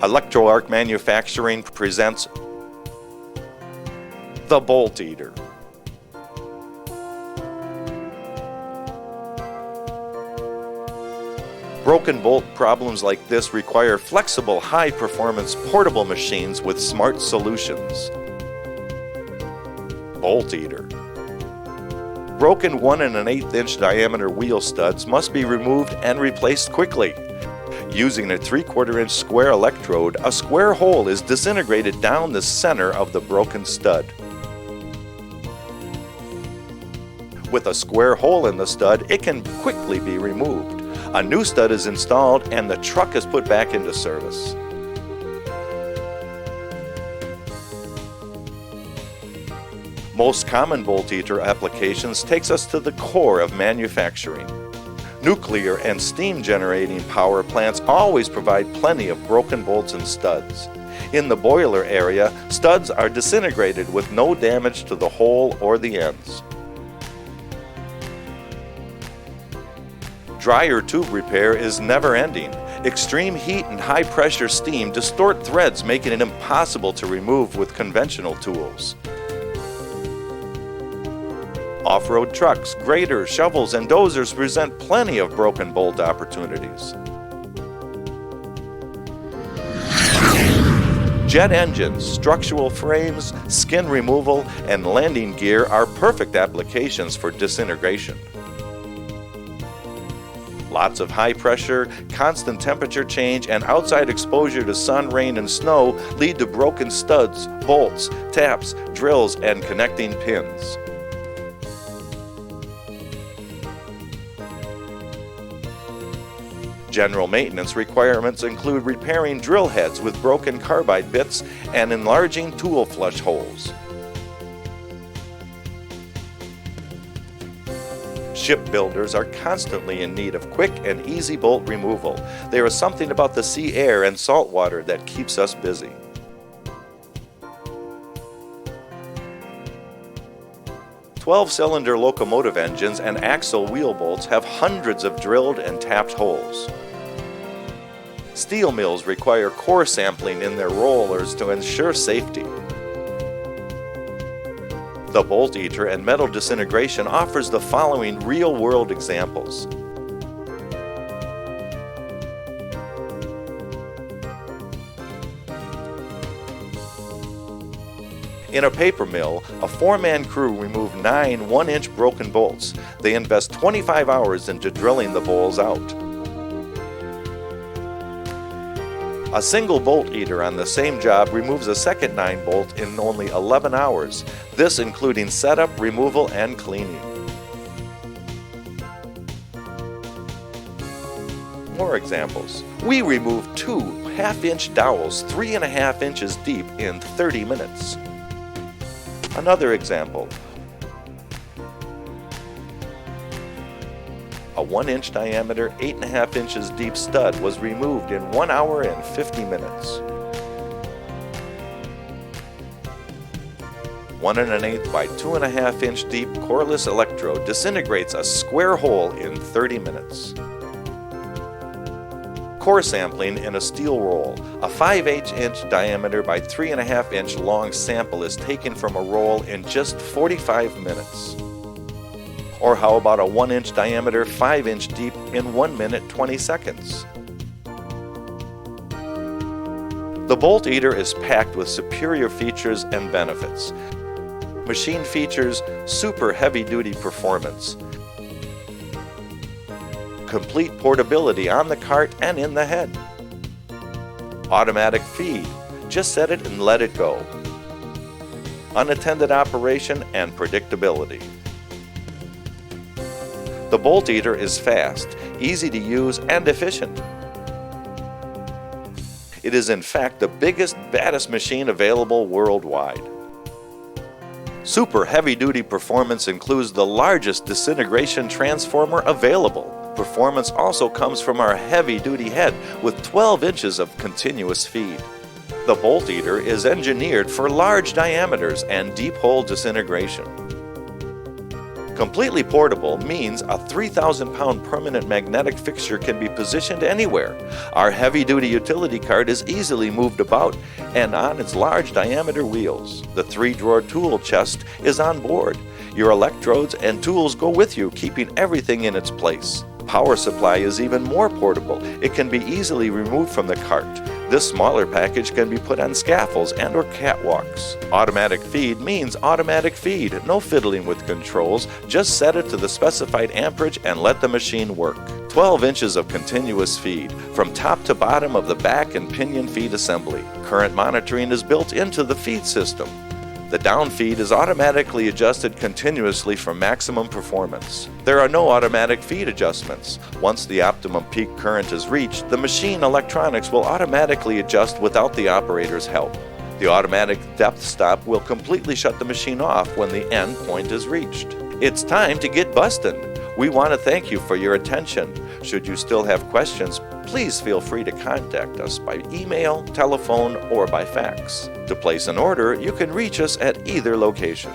Electro Arc Manufacturing presents the Bolt Eater. Broken bolt problems like this require flexible, high-performance portable machines with smart solutions. Bolt Eater. Broken 1 1/8" diameter wheel studs must be removed and replaced quickly. Using a 3/4 inch square electrode, a square hole is disintegrated down the center of the broken stud. With a square hole in the stud, it can quickly be removed. A new stud is installed and the truck is put back into service. Most common bolt eater applications takes us to the core of manufacturing. Nuclear and steam generating power plants always provide plenty of broken bolts and studs. In the boiler area, studs are disintegrated with no damage to the hole or the ends. Dryer tube repair is never ending. Extreme heat and high pressure steam distort threads, making it impossible to remove with conventional tools. Off-road trucks, graders, shovels, and dozers present plenty of broken bolt opportunities. Jet engines, structural frames, skin removal, and landing gear are perfect applications for disintegration. Lots of high pressure, constant temperature change, and outside exposure to sun, rain, and snow lead to broken studs, bolts, taps, drills, and connecting pins. General maintenance requirements include repairing drill heads with broken carbide bits and enlarging tool flush holes. Shipbuilders are constantly in need of quick and easy bolt removal. There is something about the sea air and salt water that keeps us busy. "12-cylinder locomotive engines and axle wheel bolts have hundreds of drilled and tapped holes. Steel mills require core sampling in their rollers to ensure safety. The Bolt Eater and metal disintegration offers the following real-world examples. In a paper mill, a 4-man crew removed 9 1-inch broken bolts. They invest 25 hours into drilling the bowls out. A single bolt eater on the same job removes a second 9 bolt in only 11 hours, this including setup, removal, and cleaning. More examples. We removed 2 half-inch dowels 3.5 inches deep in 30 minutes. Another example. A 1-inch diameter, 8.5 inches deep stud was removed in 1 hour and 50 minutes. 1 1/8 by 2.5 inch deep coreless electrode disintegrates a square hole in 30 minutes. Core sampling in a steel roll. A 5/8 inch diameter by 3.5 inch long sample is taken from a roll in just 45 minutes. Or how about a 1-inch diameter, 5-inch deep in 1 minute 20 seconds? The Bolt Eater is packed with superior features and benefits. Machine features super heavy-duty performance, complete portability on the cart and in the head, automatic feed, just set it and let it go, unattended operation and predictability. The Bolt Eater is fast, easy to use, and efficient. It is in fact the biggest, baddest machine available worldwide. Super heavy-duty performance includes the largest disintegration transformer available. Performance also comes from our heavy-duty head with 12 inches of continuous feed. The Bolt Eater is engineered for large diameters and deep hole disintegration. Completely portable means a 3,000-pound permanent magnetic fixture can be positioned anywhere. Our heavy-duty utility cart is easily moved about and on its large diameter wheels. The 3-drawer tool chest is on board. Your electrodes and tools go with you, keeping everything in its place. Power supply is even more portable. It can be easily removed from the cart. This smaller package can be put on scaffolds and or catwalks. Automatic feed means automatic feed. No fiddling with controls. Just set it to the specified amperage and let the machine work. 12 inches of continuous feed from top to bottom of the back and pinion feed assembly. Current monitoring is built into the feed system. The down feed is automatically adjusted continuously for maximum performance. There are no automatic feed adjustments. Once the optimum peak current is reached, the machine electronics will automatically adjust without the operator's help. The automatic depth stop will completely shut the machine off when the end point is reached. It's time to get bustin'. We want to thank you for your attention. Should you still have questions, please feel free to contact us by email, telephone, or by fax. To place an order, you can reach us at either location.